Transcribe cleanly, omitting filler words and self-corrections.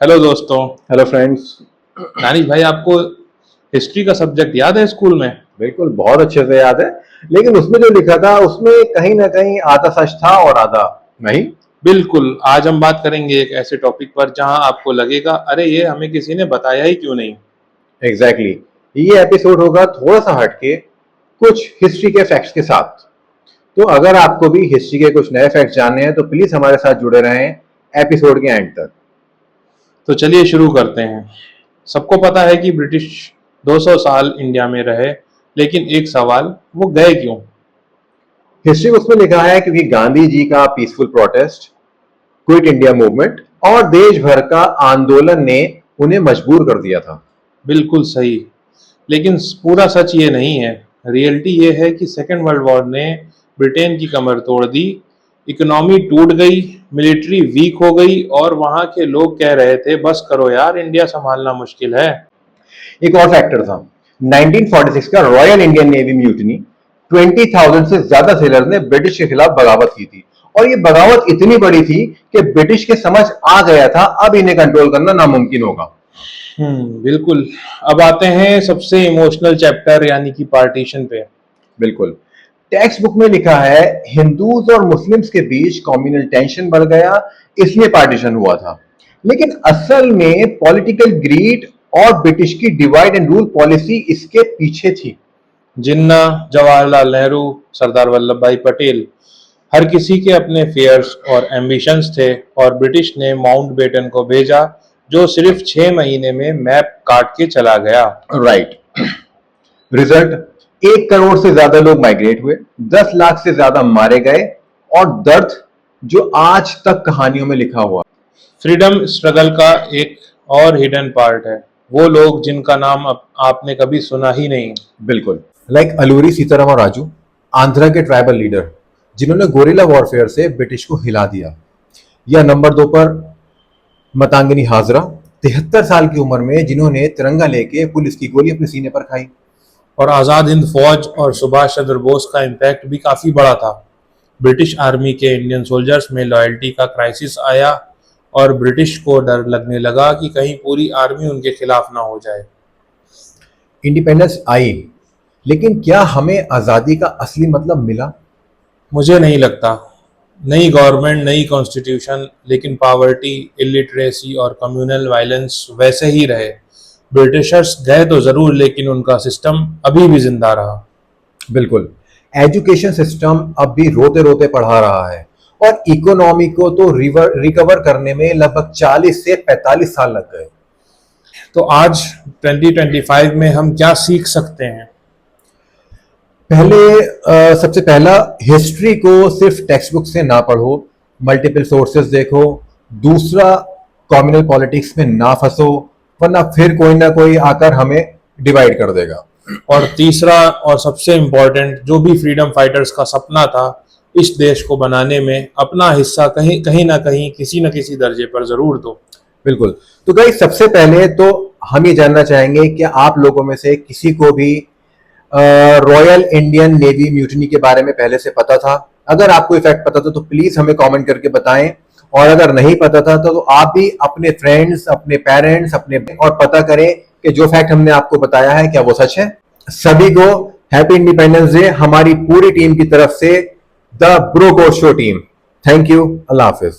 Hello दोस्तों। Hello friends. Danish भाई, आपको हिस्ट्री का सब्जेक्ट याद है स्कूल में? बिल्कुल, बहुत अच्छे से याद है। लेकिन उसमें जो लिखा था उसमें कहीं ना कहीं आधा सच था और आधा नहीं। बिल्कुल। आज हम बात करेंगे एक ऐसे टॉपिक पर जहां आपको लगेगा, अरे ये हमें किसी ने बताया ही क्यों नहीं। एग्जैक्टली ये एपिसोड होगा थोड़ा सा हटके, कुछ हिस्ट्री के फैक्ट्स के साथ। तो अगर आपको भी हिस्ट्री के कुछ नए फैक्ट्स जानने हैं तो प्लीज हमारे साथ जुड़े रहें एपिसोड के एंड तक। तो चलिए शुरू करते हैं। सबको पता है कि ब्रिटिश 200 साल इंडिया में रहे, लेकिन एक सवाल, वो गए क्यों? हिस्ट्री बुक्स में लिखा है क्योंकि गांधी जी का peaceful protest, quit India movement और देश भर का आंदोलन ने उन्हें मजबूर कर दिया था। बिल्कुल सही। लेकिन पूरा सच ये नहीं है। रियलिटी ये है कि सेकेंड वर्ल्ड वॉर ने ब्रिटेन की कमर तोड़ दी, इकोनॉमी टूट गई, मिलिट्री वीक हो गई और वहां के लोग कह रहे थे बस करो यार, इंडिया संभालना मुश्किल है। एक और फैक्टर था 1946 का रॉयल इंडियन नेवी म्यूटिनी। 20,000 से ज्यादा सेलर ने ब्रिटिश के खिलाफ बगावत की थी और ये बगावत इतनी बड़ी थी कि ब्रिटिश के समझ आ गया था अब इन्हें कंट्रोल करना नामुमकिन होगा। बिल्कुल। अब आते हैं सबसे इमोशनल चैप्टर यानी कि पार्टीशन पे। बिल्कुल, टेक्स्ट बुक में लिखा है हिंदूज और मुस्लिम्स के बीच कम्युनल टेंशन बढ़ गया, इसलिए पार्टीशन हुआ था। लेकिन असल में पॉलिटिकल ग्रीड और ब्रिटिश की डिवाइड एंड रूल पॉलिसी इसके पीछे थी। जिन्ना, जवाहरलाल नेहरू, सरदार वल्लभ भाई पटेल, हर किसी के अपने फेयर्स और एम्बिशंस थे और ब्रिटिश ने माउंटबेटन को भेजा, जो सिर्फ 6 महीने में मैप काट के चला गया। राइट। रिजल्ट, 1 करोड़ से ज्यादा लोग माइग्रेट हुए, 10 लाख से ज्यादा मारे गए और दर्द जो आज तक कहानियों में लिखा हुआ। फ्रीडम स्ट्रगल का एक और हिडन पार्ट है, वो लोग जिनका नाम आपने कभी सुना ही नहीं। बिल्कुल, लाइक अलूरी सीताराम राजू, आंध्रा के ट्राइबल लीडर जिन्होंने गोरिल्ला वॉरफेयर से ब्रिटिश को हिला दिया। या नंबर 2 पर मतांगिनी हाजरा, 73 साल की उम्र में जिन्होंने तिरंगा लेके पुलिस की गोली अपने सीने पर खाई। और आज़ाद हिंद फौज और सुभाष चंद्र बोस का इम्पैक्ट भी काफ़ी बड़ा था। ब्रिटिश आर्मी के इंडियन सोल्जर्स में लॉयल्टी का क्राइसिस आया और ब्रिटिश को डर लगने लगा कि कहीं पूरी आर्मी उनके खिलाफ ना हो जाए। इंडिपेंडेंस आई, लेकिन क्या हमें आजादी का असली मतलब मिला? मुझे नहीं लगता। नई गवर्नमेंट, नई कॉन्स्टिट्यूशन, लेकिन पावर्टी, इलिटरेसी और कम्युनल वायलेंस वैसे ही रहे। ब्रिटिशर्स गए तो जरूर, लेकिन उनका सिस्टम अभी भी जिंदा रहा। बिल्कुल, एजुकेशन सिस्टम अब भी रोते रोते पढ़ा रहा है और इकोनॉमी को तो रिकवर करने में लगभग 40 से 45 साल लग गए। तो आज 2025 में हम क्या सीख सकते हैं? सबसे पहला, हिस्ट्री को सिर्फ टेक्स्ट बुक से ना पढ़ो, मल्टीपल सोर्सेज देखो। दूसरा, कम्युनल पॉलिटिक्स में ना फंसो, वरना फिर कोई ना कोई आकर हमें डिवाइड कर देगा। और तीसरा और सबसे इम्पोर्टेंट, जो भी फ्रीडम फाइटर्स का सपना था इस देश को बनाने में, अपना हिस्सा कहीं कहीं ना कहीं किसी न किसी दर्जे पर जरूर दो। बिल्कुल। तो गाइस, सबसे पहले तो हम ये जानना चाहेंगे कि आप लोगों में से किसी को भी रॉयल इंडियन नेवी म्यूटिनी के बारे में पहले से पता था? अगर आपको ये फैक्ट पता था तो प्लीज हमें कमेंट करके बताएं, और अगर नहीं पता था तो आप भी अपने फ्रेंड्स, अपने पेरेंट्स, अपने और पता करें कि जो फैक्ट हमने आपको बताया है क्या वो सच है। सभी को हैप्पी इंडिपेंडेंस डे हमारी पूरी टीम की तरफ से, the bro code show team. Thank you. Allah Hafiz.